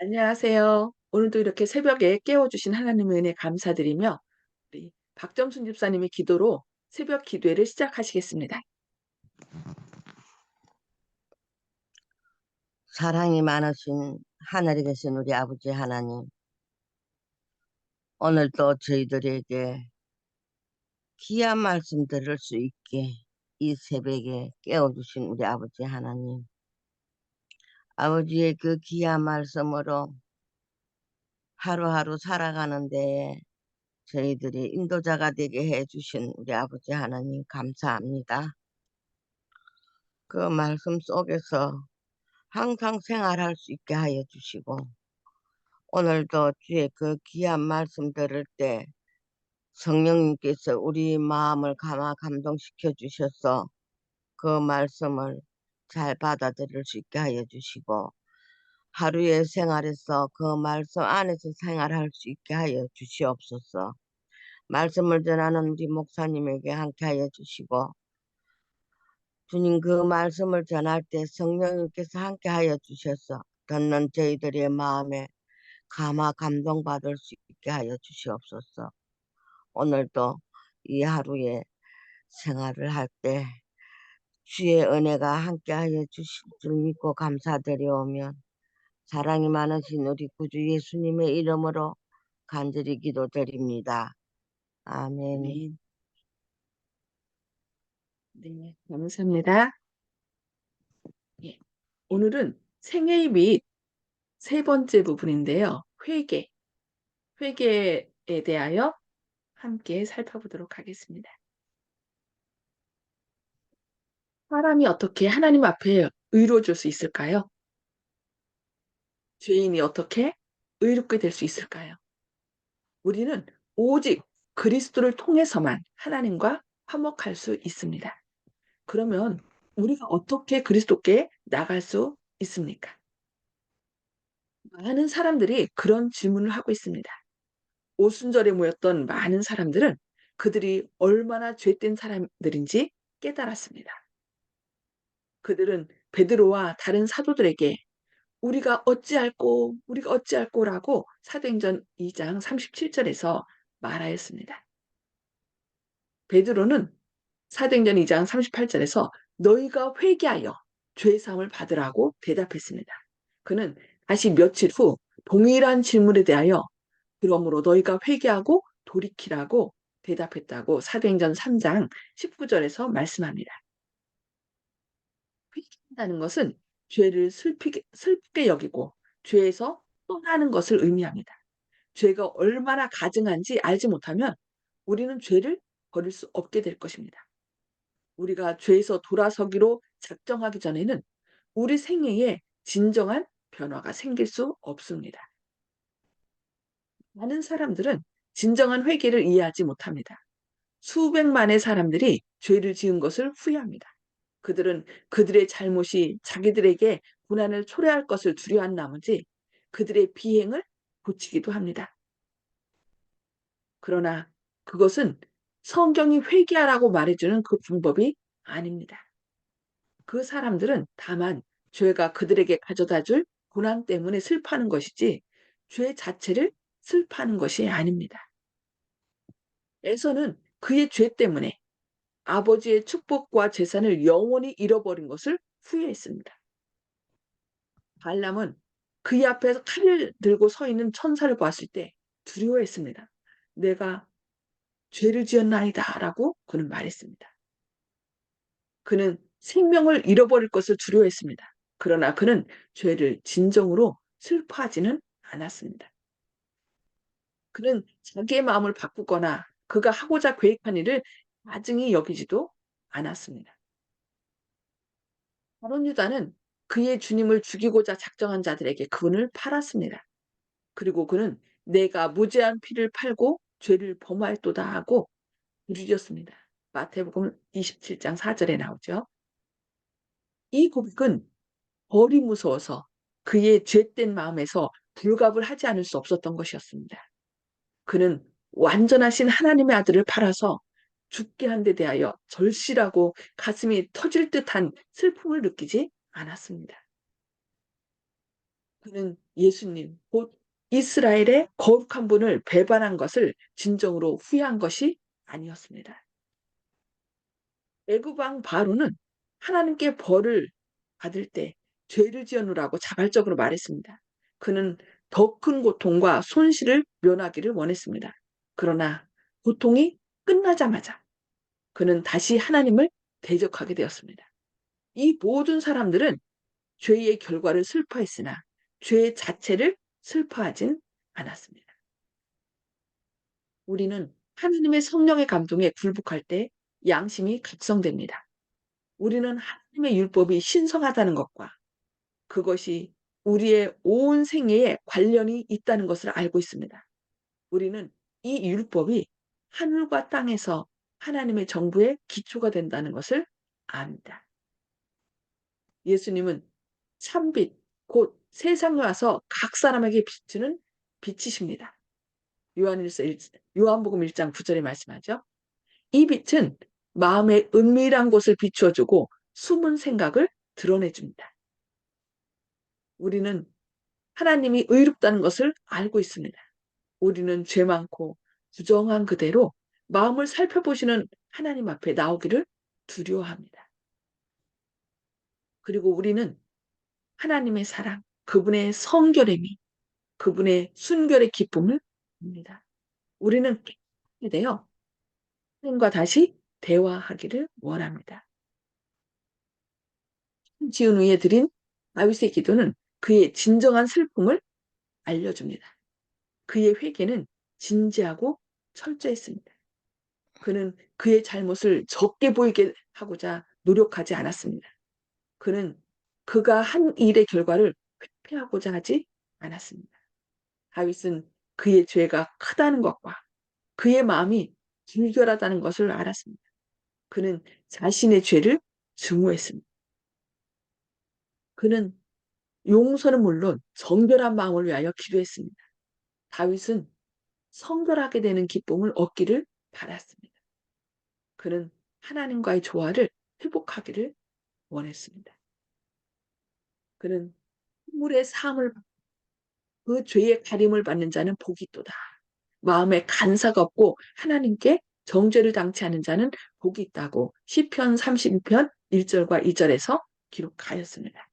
안녕하세요. 오늘도 이렇게 새벽에 깨워주신 하나님의 은혜 감사드리며 우리 박정순 집사님의 기도로 새벽 기도회를 시작하시겠습니다. 사랑이 많으신 하늘에 계신 우리 아버지 하나님, 오늘도 저희들에게 귀한 말씀 들을 수 있게 이 새벽에 깨워주신 우리 아버지 하나님, 아버지의 그 귀한 말씀으로 하루하루 살아가는데 저희들이 인도자가 되게 해주신 우리 아버지 하나님 감사합니다. 그 말씀 속에서 항상 생활할 수 있게 하여 주시고, 오늘도 주의 그 귀한 말씀 들을 때 성령님께서 우리 마음을 감동시켜 주셔서 그 말씀을 잘 받아들일 수 있게 하여 주시고, 하루의 생활에서 그 말씀 안에서 생활할 수 있게 하여 주시옵소서. 말씀을 전하는 우리 목사님에게 함께 하여 주시고, 주님, 그 말씀을 전할 때 성령님께서 함께 하여 주셔서 듣는 저희들의 마음에 감동받을 수 있게 하여 주시옵소서. 오늘도 이 하루에 생활을 할 때 주의 은혜가 함께하여 주실 줄 믿고 감사드리오며, 사랑이 많으신 우리 구주 예수님의 이름으로 간절히 기도드립니다. 아멘. 아멘. 네, 감사합니다. 예, 오늘은 생애 및 세 번째 부분인데요. 회개에 대하여 함께 살펴보도록 하겠습니다. 사람이 어떻게 하나님 앞에 의로워질 수 있을까요? 죄인이 어떻게 의롭게 될 수 있을까요? 우리는 오직 그리스도를 통해서만 하나님과 화목할 수 있습니다. 그러면 우리가 어떻게 그리스도께 나갈 수 있습니까? 많은 사람들이 그런 질문을 하고 있습니다. 오순절에 모였던 많은 사람들은 그들이 얼마나 죄된 사람들인지 깨달았습니다. 그들은 베드로와 다른 사도들에게 우리가 어찌할꼬라고 사도행전 2장 37절에서 말하였습니다. 베드로는 사도행전 2장 38절에서 너희가 회개하여 죄 사함을 받으라고 대답했습니다. 그는 다시 며칠 후 동일한 질문에 대하여 그러므로 너희가 회개하고 돌이키라고 대답했다고 사도행전 3장 19절에서 말씀합니다. 회개한다는 것은 죄를 슬프게 여기고 죄에서 떠나는 것을 의미합니다. 죄가 얼마나 가증한지 알지 못하면 우리는 죄를 버릴 수 없게 될 것입니다. 우리가 죄에서 돌아서기로 작정하기 전에는 우리 생애에 진정한 변화가 생길 수 없습니다. 많은 사람들은 진정한 회개를 이해하지 못합니다. 수백만의 사람들이 죄를 지은 것을 후회합니다. 그들은 그들의 잘못이 자기들에게 고난을 초래할 것을 두려워한 나머지 그들의 비행을 고치기도 합니다. 그러나 그것은 성경이 회개하라고 말해주는 그 방법이 아닙니다. 그 사람들은 다만 죄가 그들에게 가져다 줄 고난 때문에 슬퍼하는 것이지 죄 자체를 슬퍼하는 것이 아닙니다. 에서는 그의 죄 때문에 아버지의 축복과 재산을 영원히 잃어버린 것을 후회했습니다. 발람은 그의 앞에서 칼을 들고 서 있는 천사를 보았을 때 두려워했습니다. 내가 죄를 지었나이다 라고 그는 말했습니다. 그는 생명을 잃어버릴 것을 두려워했습니다. 그러나 그는 죄를 진정으로 슬퍼하지는 않았습니다. 그는 자기의 마음을 바꾸거나 그가 하고자 계획한 일을 나중히 여기지도 않았습니다. 바론 유다는 그의 주님을 죽이고자 작정한 자들에게 그분을 팔았습니다. 그리고 그는 내가 무죄한 피를 팔고 죄를 범하였도다 하고 부르짖었습니다. 마태복음 27장 4절에 나오죠. 이 고백은 벌이 무서워서 그의 죄된 마음에서 불갑을 하지 않을 수 없었던 것이었습니다. 그는 완전하신 하나님의 아들을 팔아서 죽게 한 데 대하여 절실하고 가슴이 터질 듯한 슬픔을 느끼지 않았습니다. 그는 예수님, 곧 이스라엘의 거룩한 분을 배반한 것을 진정으로 후회한 것이 아니었습니다. 애굽 왕 바로는 하나님께 벌을 받을 때 죄를 지었노라고 자발적으로 말했습니다. 그는 더 큰 고통과 손실을 면하기를 원했습니다. 그러나 고통이 끝나자마자 그는 다시 하나님을 대적하게 되었습니다. 이 모든 사람들은 죄의 결과를 슬퍼했으나 죄 자체를 슬퍼하진 않았습니다. 우리는 하나님의 성령의 감동에 굴복할 때 양심이 각성됩니다. 우리는 하나님의 율법이 신성하다는 것과 그것이 우리의 온 생애에 관련이 있다는 것을 알고 있습니다. 우리는 이 율법이 하늘과 땅에서 하나님의 정부의 기초가 된다는 것을 압니다. 예수님은 참빛, 곧 세상에 와서 각 사람에게 비추는 빛이십니다. 요한일서 요한복음 1장 9절에 말씀하죠. 이 빛은 마음의 은밀한 곳을 비추어주고 숨은 생각을 드러내줍니다. 우리는 하나님이 의롭다는 것을 알고 있습니다. 우리는 죄 많고 부정한 그대로 마음을 살펴보시는 하나님 앞에 나오기를 두려워합니다. 그리고 우리는 하나님의 사랑, 그분의 성결함이, 그분의 순결의 기쁨을 봅니다. 우리는 깨닫게 되어 하나님과 다시 대화하기를 원합니다. 지은 후에 드린 다윗의 기도는 그의 진정한 슬픔을 알려줍니다. 그의 회개는 진지하고 철저했습니다. 그는 그의 잘못을 적게 보이게 하고자 노력하지 않았습니다. 그는 그가 한 일의 결과를 회피하고자 하지 않았습니다. 다윗은 그의 죄가 크다는 것과 그의 마음이 불결하다는 것을 알았습니다. 그는 자신의 죄를 증오했습니다. 그는 용서는 물론 정결한 마음을 위하여 기도했습니다. 다윗은 성결하게 되는 기쁨을 얻기를 바랐습니다. 그는 하나님과의 조화를 회복하기를 원했습니다. 그는 물의 사함을 그 죄의 가림을 받는 자는 복이 있도다. 마음에 간사가 없고 하나님께 정죄를 당치 않은 자는 복이 있다고 시편 32편 1절과 2절에서 기록하였습니다.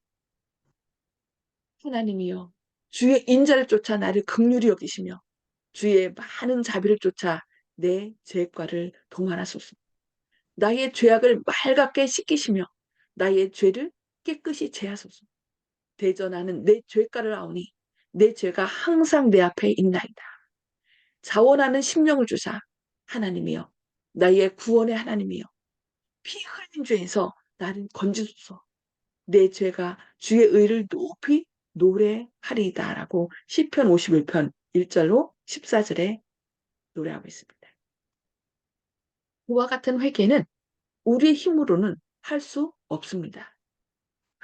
하나님이여 주의 인자를 쫓아 나를 긍휼히 여기시며 주의 많은 자비를 쫓아 내 죄과를 동안하소서. 나의 죄악을 맑게 씻기시며 나의 죄를 깨끗이 제하소서. 대전하는 내 죄가를 아오니 내 죄가 항상 내 앞에 있나이다. 자원하는 심령을 주사 하나님이여 나의 구원의 하나님이여 피 흘린 죄에서 나를 건지소서. 내 죄가 주의 의를 높이 노래하리이다라고 시편 51편 1절로 14절에 노래하고 있습니다. 그와 같은 회개는 우리의 힘으로는 할 수 없습니다.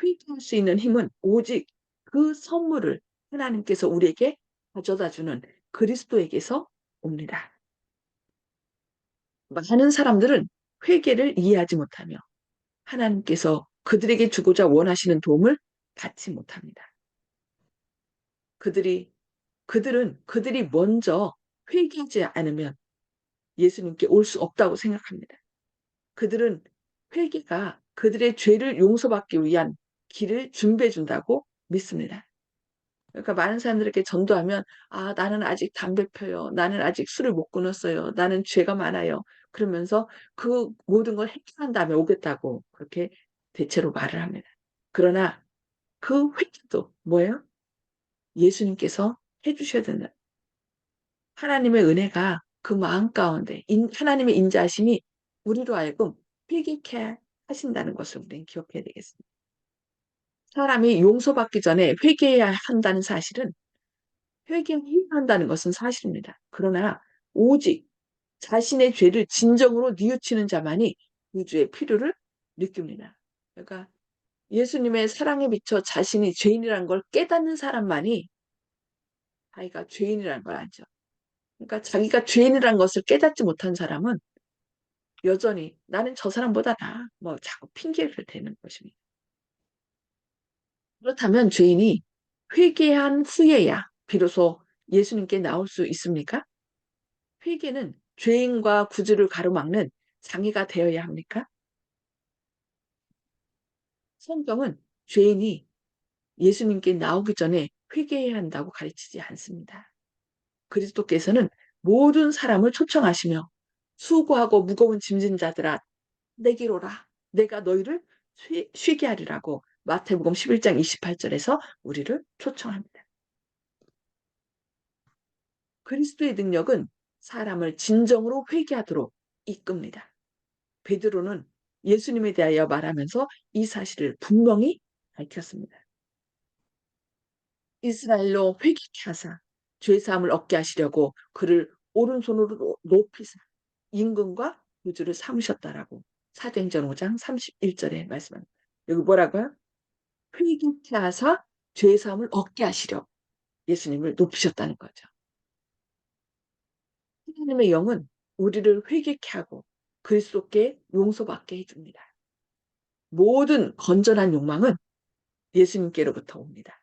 회개할 수 있는 힘은 오직 그 선물을 하나님께서 우리에게 가져다 주는 그리스도에게서 옵니다. 많은 사람들은 회개를 이해하지 못하며 하나님께서 그들에게 주고자 원하시는 도움을 받지 못합니다. 그들이 먼저 회개하지 않으면 예수님께 올 수 없다고 생각합니다. 그들은 회개가 그들의 죄를 용서받기 위한 길을 준비해 준다고 믿습니다. 그러니까 많은 사람들에게 전도하면 아, 나는 아직 담배 펴요. 나는 아직 술을 못 끊었어요. 나는 죄가 많아요. 그러면서 그 모든 걸 해결한 다음에 오겠다고 그렇게 대체로 말을 합니다. 그러나 그 회개도 뭐예요? 예수님께서 해주셔야 된다. 하나님의 은혜가 그 마음 가운데 하나님의 인자하심이 우리로 하여금 회개케 하신다는 것을 우리는 기억해야 되겠습니다. 사람이 용서받기 전에 회개해야 한다는 사실은 회개해야 한다는 것은 사실입니다. 그러나 오직 자신의 죄를 진정으로 뉘우치는 자만이 구주의 필요를 느낍니다. 그러니까 예수님의 사랑에 비춰 자신이 죄인이라는 걸 깨닫는 사람만이 자기가 죄인이라는 걸 알죠. 그러니까 자기가 죄인이라는 것을 깨닫지 못한 사람은 여전히 나는 저 사람보다 나아. 뭐 자꾸 핑계를 대는 것입니다. 그렇다면 죄인이 회개한 후에야 비로소 예수님께 나올 수 있습니까? 회개는 죄인과 구주를 가로막는 장애가 되어야 합니까? 성경은 죄인이 예수님께 나오기 전에 회개해야 한다고 가르치지 않습니다. 그리스도께서는 모든 사람을 초청하시며 수고하고 무거운 짐진 자들아 내게로 오라. 내가 너희를 쉬게 하리라고 마태복음 11장 28절에서 우리를 초청합니다. 그리스도의 능력은 사람을 진정으로 회개하도록 이끕니다. 베드로는 예수님에 대하여 말하면서 이 사실을 분명히 밝혔습니다. 이스라엘로 회개케 하사 죄사함을 얻게 하시려고 그를 오른손으로 높이사 임금과 구주를 삼으셨다라고 사도행전 5장 31절에 말씀합니다. 여기 뭐라고요? 회개케 하사 죄사함을 얻게 하시려 예수님을 높이셨다는 거죠. 하나님의 영은 우리를 회개케 하고 그리스도께 용서받게 해줍니다. 모든 건전한 욕망은 예수님께로부터 옵니다.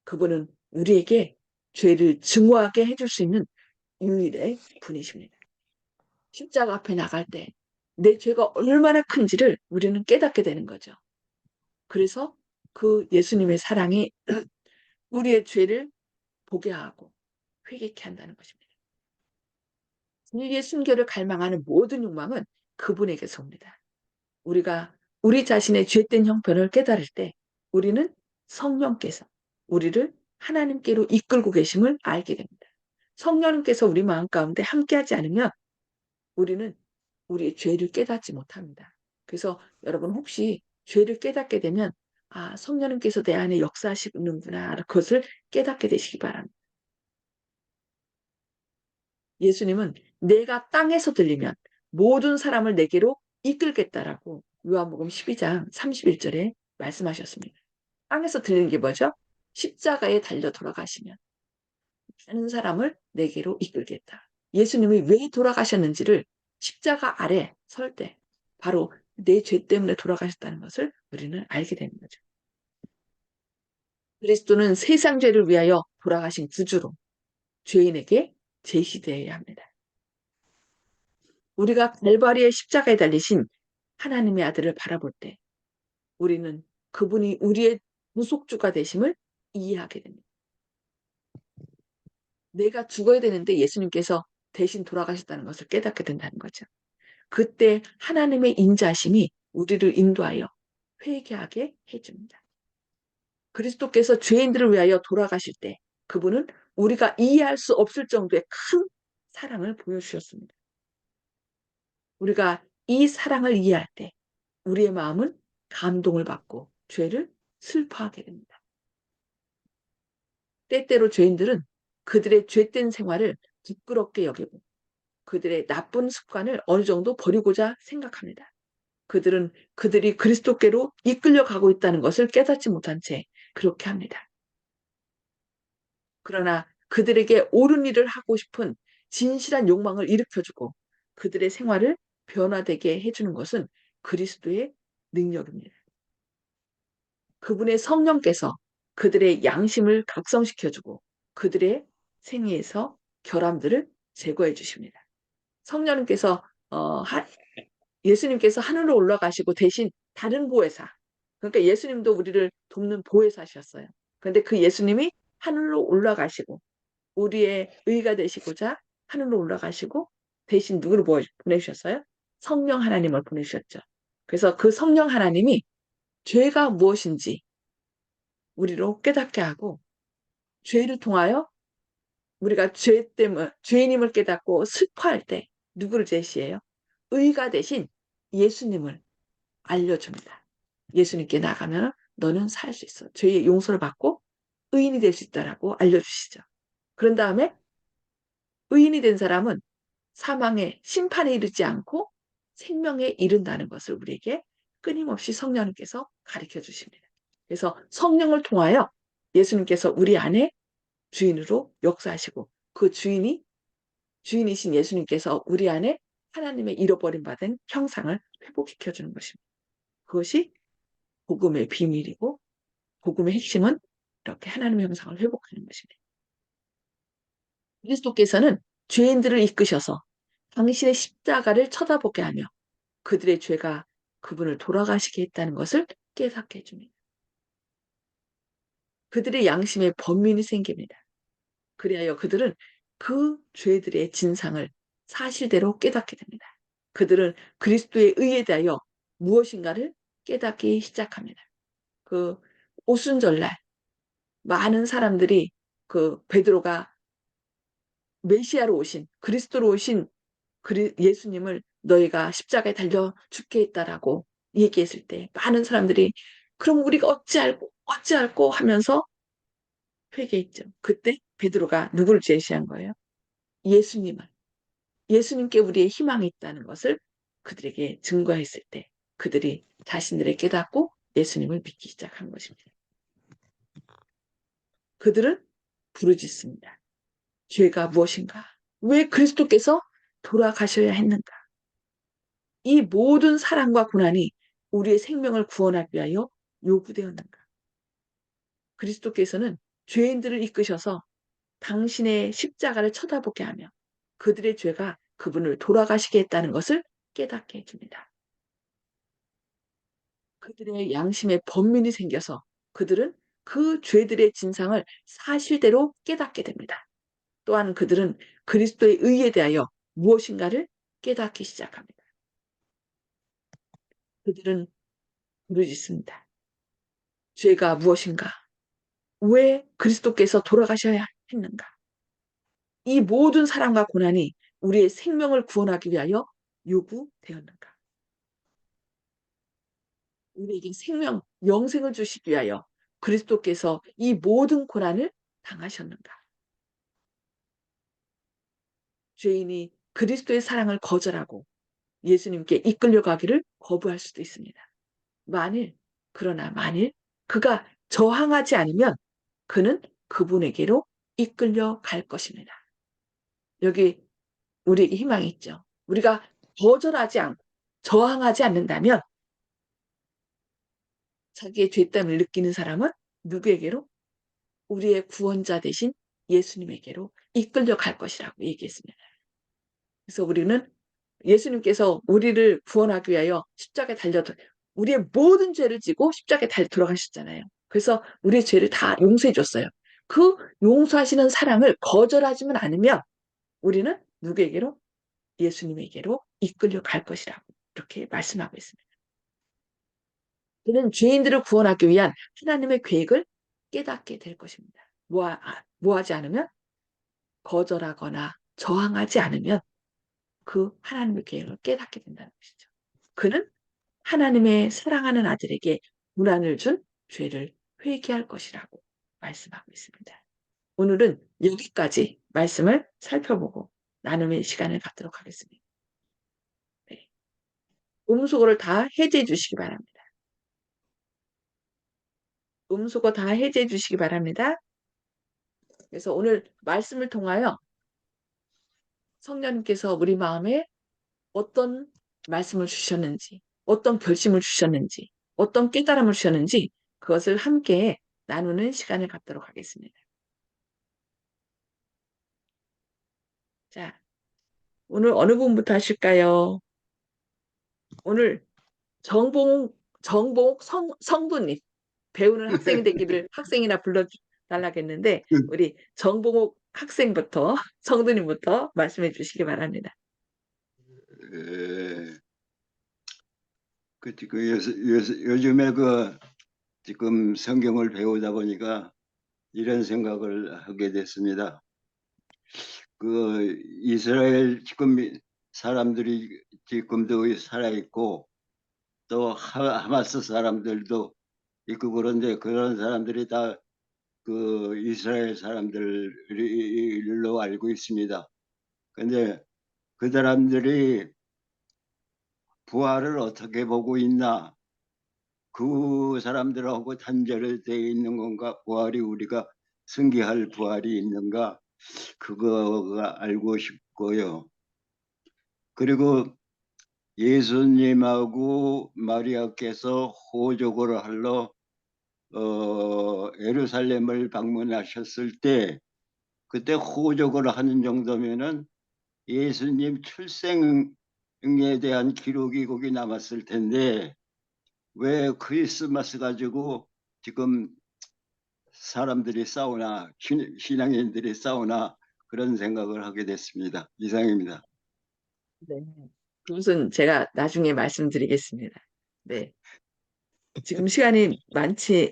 그분은 우리에게 죄를 증오하게 해줄 수 있는 유일의 분이십니다. 십자가 앞에 나갈 때 내 죄가 얼마나 큰지를 우리는 깨닫게 되는 거죠. 그래서 그 예수님의 사랑이 우리의 죄를 보게 하고 회개케 한다는 것입니다. 진리의 순결을 갈망하는 모든 욕망은 그분에게서 옵니다. 우리가 우리 자신의 죄된 형편을 깨달을 때 우리는 성령께서 우리를 하나님께로 이끌고 계심을 알게 됩니다. 성령님께서 우리 마음 가운데 함께하지 않으면 우리는 우리의 죄를 깨닫지 못합니다. 그래서 여러분 혹시 죄를 깨닫게 되면 아, 성령님께서 내 안에 역사하시는구나 그것을 깨닫게 되시기 바랍니다. 예수님은 내가 땅에서 들리면 모든 사람을 내게로 이끌겠다라고 요한복음 12장 31절에 말씀하셨습니다. 땅에서 들리는 게 뭐죠? 십자가에 달려 돌아가시면 많은 사람을 내게로 이끌겠다. 예수님이 왜 돌아가셨는지를 십자가 아래 설 때 바로 내 죄 때문에 돌아가셨다는 것을 우리는 알게 되는 거죠. 그리스도는 세상 죄를 위하여 돌아가신 구주로 죄인에게 제시되어야 합니다. 우리가 갈바리의 십자가에 달리신 하나님의 아들을 바라볼 때 우리는 그분이 우리의 무속주가 되심을 이해하게 됩니다. 내가 죽어야 되는데 예수님께서 대신 돌아가셨다는 것을 깨닫게 된다는 거죠. 그때 하나님의 인자심이 우리를 인도하여 회개하게 해줍니다. 그리스도께서 죄인들을 위하여 돌아가실 때 그분은 우리가 이해할 수 없을 정도의 큰 사랑을 보여주셨습니다. 우리가 이 사랑을 이해할 때 우리의 마음은 감동을 받고 죄를 슬퍼하게 됩니다. 때때로 죄인들은 그들의 죄된 생활을 부끄럽게 여기고 그들의 나쁜 습관을 어느 정도 버리고자 생각합니다. 그들은 그들이 그리스도께로 이끌려 가고 있다는 것을 깨닫지 못한 채 그렇게 합니다. 그러나 그들에게 옳은 일을 하고 싶은 진실한 욕망을 일으켜주고 그들의 생활을 변화되게 해주는 것은 그리스도의 능력입니다. 그분의 성령께서 그들의 양심을 각성시켜주고 그들의 생애에서 결함들을 제거해 주십니다. 성령님께서 예수님께서 하늘로 올라가시고 대신 다른 보혜사, 그러니까 예수님도 우리를 돕는 보혜사셨어요. 그런데 그 예수님이 하늘로 올라가시고 우리의 의가 되시고자 하늘로 올라가시고 대신 누구를 보내주셨어요? 성령 하나님을 보내주셨죠. 그래서 그 성령 하나님이 죄가 무엇인지 우리로 깨닫게 하고 죄를 통하여 우리가 죄 때문에 죄인임을 깨닫고 슬퍼할 때 누구를 제시해요? 의가 대신 예수님을 알려줍니다. 예수님께 나가면 너는 살 수 있어. 죄의 용서를 받고 의인이 될 수 있다라고 알려주시죠. 그런 다음에 의인이 된 사람은 사망의 심판에 이르지 않고 생명에 이른다는 것을 우리에게 끊임없이 성령님께서 가르쳐 주십니다. 그래서 성령을 통하여 예수님께서 우리 안에 주인으로 역사하시고 그 주인이신 예수님께서 우리 안에 하나님의 잃어버림 받은 형상을 회복시켜 주는 것입니다. 그것이 복음의 비밀이고 복음의 핵심은 이렇게 하나님의 형상을 회복하는 것입니다. 그리스도께서는 죄인들을 이끄셔서 당신의 십자가를 쳐다보게 하며 그들의 죄가 그분을 돌아가시게 했다는 것을 깨닫게 해줍니다. 그들의 양심에 번민이 생깁니다. 그리하여 그들은 그 죄들의 진상을 사실대로 깨닫게 됩니다. 그들은 그리스도의 의에 대하여 무엇인가를 깨닫기 시작합니다. 그 오순절날 많은 사람들이 그 베드로가 메시아로 오신 그리스도로 오신 예수님을 너희가 십자가에 달려 죽게 했다라고 얘기했을 때 많은 사람들이 그럼 우리가 어찌할꼬 하면서 회개했죠. 그때 베드로가 누구를 제시한 거예요? 예수님을. 예수님께 우리의 희망이 있다는 것을 그들에게 증거했을 때 그들이 자신들을 깨닫고 예수님을 믿기 시작한 것입니다. 그들은 부르짖습니다. 죄가 무엇인가? 왜 그리스도께서 돌아가셔야 했는가? 이 모든 사랑과 고난이 우리의 생명을 구원하기 위하여 요구되었는가? 그리스도께서는 죄인들을 이끄셔서 당신의 십자가를 쳐다보게 하며 그들의 죄가 그분을 돌아가시게 했다는 것을 깨닫게 해줍니다. 그들의 양심에 번민이 생겨서 그들은 그 죄들의 진상을 사실대로 깨닫게 됩니다. 또한 그들은 그리스도의 의에 대하여 무엇인가를 깨닫기 시작합니다. 그들은 부르짖습니다. 죄가 무엇인가? 왜 그리스도께서 돌아가셔야 했는가? 이 모든 사랑과 고난이 우리의 생명을 구원하기 위하여 요구되었는가? 우리에게 생명, 영생을 주시기 위하여 그리스도께서 이 모든 고난을 당하셨는가? 죄인이 그리스도의 사랑을 거절하고 예수님께 이끌려가기를 거부할 수도 있습니다. 그러나 만일 그가 저항하지 않으면 그는 그분에게로 이끌려갈 것입니다. 여기 우리에게 희망이 있죠. 우리가 거절하지 않고 저항하지 않는다면 자기의 죄됨을 느끼는 사람은 누구에게로? 우리의 구원자 되신 예수님에게로 이끌려갈 것이라고 얘기했습니다. 그래서 우리는 예수님께서 우리를 구원하기 위하여 십자가에 달려 우리의 모든 죄를 지고 십자가에 달려 돌아가셨잖아요. 그래서 우리의 죄를 다 용서해 줬어요. 그 용서하시는 사랑을 거절하지만 않으면 우리는 누구에게로? 예수님에게로 이끌려갈 것이라고 이렇게 말씀하고 있습니다. 그는 죄인들을 구원하기 위한 하나님의 계획을 깨닫게 될 것입니다. 뭐하지 않으면? 거절하거나 저항하지 않으면 그 하나님의 계획을 깨닫게 된다는 것이죠. 그는 하나님의 사랑하는 아들에게 고난을 준 죄를 회개할 것이라고 말씀하고 있습니다. 오늘은 여기까지 말씀을 살펴보고 나눔의 시간을 갖도록 하겠습니다. 네. 음수거를 다 해제해 주시기 바랍니다. 음수거 다 해제해 주시기 바랍니다. 그래서 오늘 말씀을 통하여 성령님께서 우리 마음에 어떤 말씀을 주셨는지, 어떤 결심을 주셨는지, 어떤 깨달음을 주셨는지 그것을 함께 나누는 시간을 갖도록 하겠습니다. 자, 오늘 어느 부분부터 하실까요? 오늘 정봉 성도님 배우는 학생이 되기를 학생이나 불러달라겠는데 우리 정봉옥 학생부터 성도님부터 말씀해 주시기 바랍니다. 에, 요즘에 지금 성경을 배우다 보니까 이런 생각을 하게 됐습니다. 이스라엘 지금 사람들이 지금도 살아 있고 또 하마스 사람들도 있고 그런데 그런 사람들이 다 이스라엘 사람들로 알고 있습니다. 근데 그 사람들이 부활을 어떻게 보고 있나? 그 사람들하고 단절되어 있는 건가? 부활이 우리가 승계할 부활이 있는가? 그거가 알고 싶고요. 그리고 예수님하고 마리아께서 호적을 하러 예루살렘을 방문하셨을 때 그때 호적을 하는 정도면은 예수님 출생에 대한 기록이 거기 남았을 텐데 왜 크리스마스 가지고 지금 사람들이 싸우나 신앙인들이 싸우나 그런 생각을 하게 됐습니다. 이상입니다. 네. 그것은 제가 나중에 말씀드리겠습니다. 네. 지금 시간이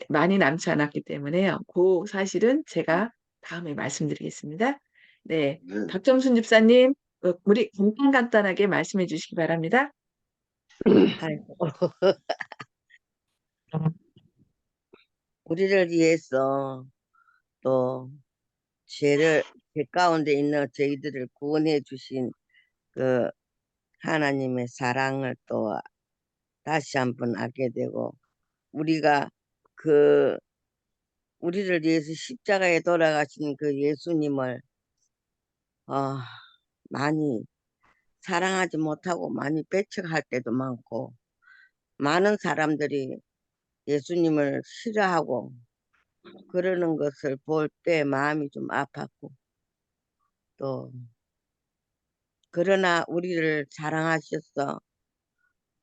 많이 남지 않았기 때문에요. 그 사실은 제가 다음에 말씀드리겠습니다. 네. 네. 박정순 집사님, 우리 간단하게 말씀해 주시기 바랍니다. 아이고. 우리를 위해서 또 죄 가운데 있는 저희들을 구원해 주신 그 하나님의 사랑을 또 다시 한번 알게 되고, 우리가 그 우리를 위해서 십자가에 돌아가신 그 예수님을 많이 사랑하지 못하고 많이 배척할 때도 많고, 많은 사람들이 예수님을 싫어하고 그러는 것을 볼 때 마음이 좀 아팠고, 또 그러나 우리를 사랑하셔서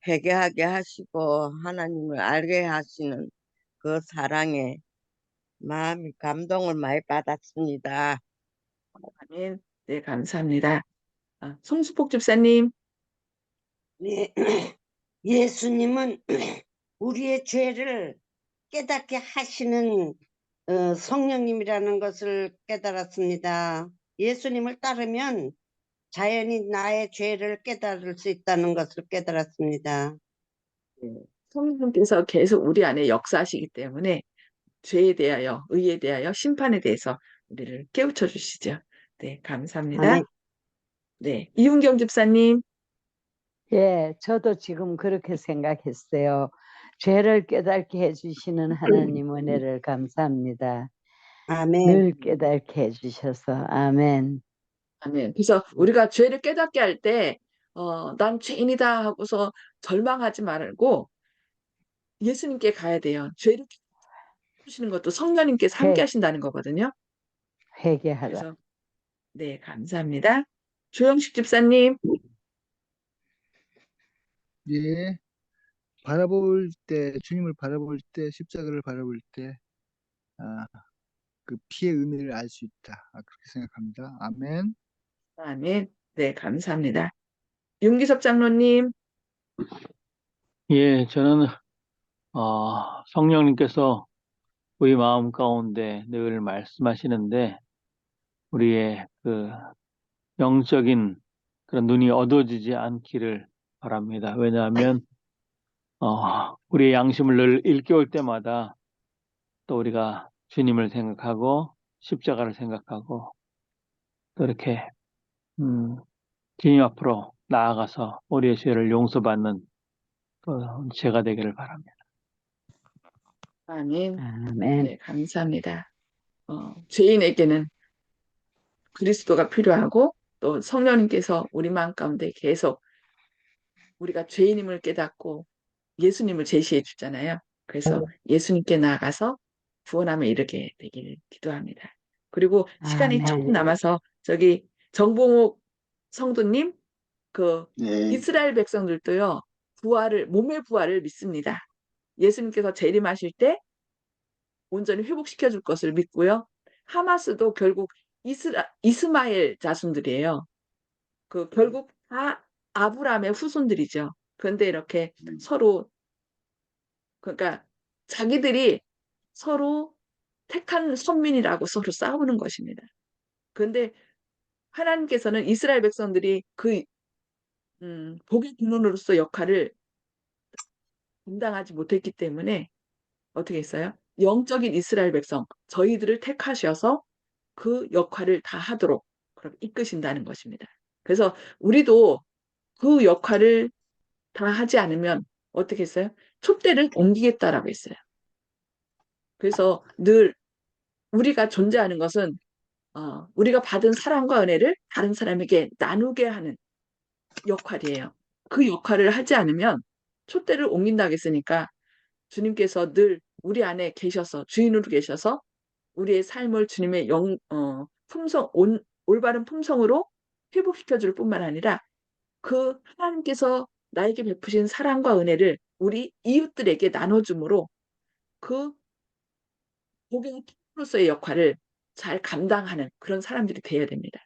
회개하게 하시고 하나님을 알게 하시는 그 사랑에 마음이 감동을 많이 받았습니다. 아멘. 네, 감사합니다. 송수복 집사님, 네, 예수님은 우리의 죄를 깨닫게 하시는 성령님이라는 것을 깨달았습니다. 예수님을 따르면 자연히 나의 죄를 깨달을 수 있다는 것을 깨달았습니다. 네, 성령님께서 계속 우리 안에 역사하시기 때문에 죄에 대하여, 의에 대하여, 심판에 대해서 우리를 깨우쳐 주시죠. 네, 감사합니다. 아멘. 네, 이훈경 집사님, 예, 저도 지금 그렇게 생각했어요. 죄를 깨닫게 해주시는 하나님 은혜를 감사합니다. 아멘. 늘 깨닫게 해주셔서 아멘. 아멘. 그래서 우리가 죄를 깨닫게 할 때, 난 죄인이다 하고서 절망하지 말고 예수님께 가야 돼요. 죄를 깨주시는 것도 성령님께서 함께 하신다는 거거든요. 회개하라. 그래서 네, 감사합니다. 조영식 집사님, 예, 바라볼 때, 주님을 바라볼 때, 십자가를 바라볼 때, 그 피의 의미를 알 수 있다. 그렇게 생각합니다. 아멘. 아멘. 네, 감사합니다. 윤기섭 장로님, 예, 저는 성령님께서 우리 마음 가운데 늘 말씀하시는데 우리의 그 영적인 그런 눈이 어두워지지 않기를 바랍니다. 왜냐하면 우리의 양심을 늘 일깨울 때마다 또 우리가 주님을 생각하고 십자가를 생각하고 또 이렇게 주님 앞으로 나아가서 우리의 죄를 용서받는 또 제가 되기를 바랍니다. 아멘. 아멘. 네, 감사합니다. 죄인에게는 그리스도가 필요하고 또 성령님께서 우리 마음 가운데 계속 우리가 죄인임을 깨닫고 예수님을 제시해 주잖아요. 그래서 예수님께 나아가서 구원함에 이르게 되기를 기도합니다. 그리고 시간이 조금 아멘. 남아서 저기 정봉욱 성도님, 그 네. 이스라엘 백성들도요, 몸의 부활을 믿습니다. 예수님께서 재림하실 때 온전히 회복시켜 줄 것을 믿고요. 하마스도 결국 이스마엘 자손들이에요. 결국 다 아브라함의 후손들이죠. 그런데 이렇게 서로, 그러니까 자기들이 서로 택한 선민이라고 서로 싸우는 것입니다. 그런데 하나님께서는 이스라엘 백성들이 복의 근원으로서 역할을 감당하지 못했기 때문에 어떻게 했어요? 영적인 이스라엘 백성, 저희들을 택하셔서 그 역할을 다 하도록 그렇게 이끄신다는 것입니다. 그래서 우리도 그 역할을 다 하지 않으면 어떻게 했어요? 촛대를 옮기겠다라고 했어요. 그래서 늘 우리가 존재하는 것은 우리가 받은 사랑과 은혜를 다른 사람에게 나누게 하는 역할이에요. 그 역할을 하지 않으면 촛대를 옮긴다고 했으니까 주님께서 늘 우리 안에 계셔서 주인으로 계셔서 우리의 삶을 주님의 올바른 품성으로 회복시켜 줄 뿐만 아니라 그 하나님께서 나에게 베푸신 사랑과 은혜를 우리 이웃들에게 나눠줌으로 그 복의 통로서의 역할을 잘 감당하는 그런 사람들이 되어야 됩니다.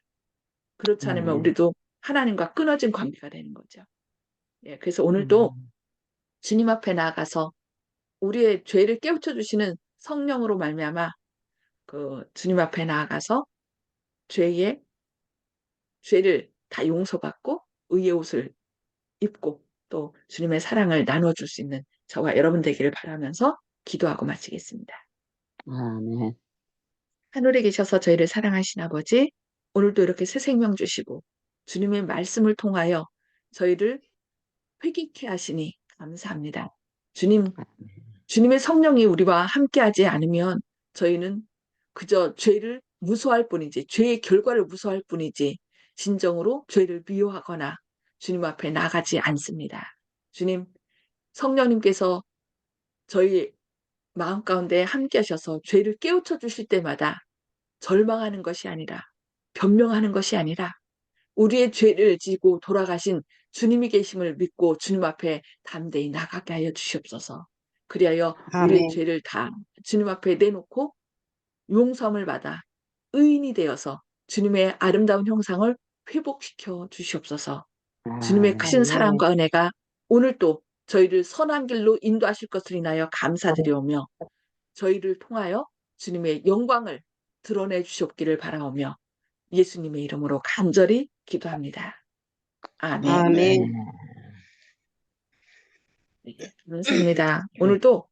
그렇지 않으면 아멘. 우리도 하나님과 끊어진 관계가 되는 거죠. 예, 그래서 오늘도 주님 앞에 나아가서 우리의 죄를 깨우쳐 주시는 성령으로 말미암아 그 주님 앞에 나아가서 죄를 다 용서받고 의의 옷을 입고 또 주님의 사랑을 나눠줄 수 있는 저와 여러분 되기를 바라면서 기도하고 마치겠습니다. 아멘. 하늘에 계셔서 저희를 사랑하신 아버지, 오늘도 이렇게 새 생명 주시고 주님의 말씀을 통하여 저희를 회개케 하시니 감사합니다. 주님의 성령이 우리와 함께하지 않으면 저희는 그저 죄를 무서워할 뿐이지, 죄의 결과를 무서워할 뿐이지, 진정으로 죄를 미워하거나 주님 앞에 나가지 않습니다. 주님, 성령님께서 저희 마음 가운데 함께 하셔서 죄를 깨우쳐 주실 때마다 절망하는 것이 아니라, 변명하는 것이 아니라, 우리의 죄를 지고 돌아가신 주님이 계심을 믿고 주님 앞에 담대히 나가게 하여 주시옵소서. 그리하여 우리의 아멘. 죄를 다 주님 앞에 내놓고 용서함을 받아 의인이 되어서 주님의 아름다운 형상을 회복시켜 주시옵소서. 주님의 크신 아멘. 사랑과 은혜가 오늘도 저희를 선한 길로 인도하실 것을 인하여 감사드리오며 저희를 통하여 주님의 영광을 드러내 주시옵기를 바라오며 예수님의 이름으로 간절히 기도합니다. 아멘. 아멘. 네, 감사합니다. 오늘도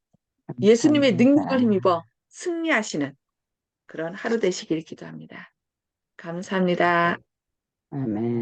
예수님의 능력을 힘입어 승리하시는 그런 하루 되시길 기도합니다. 감사합니다. 아멘.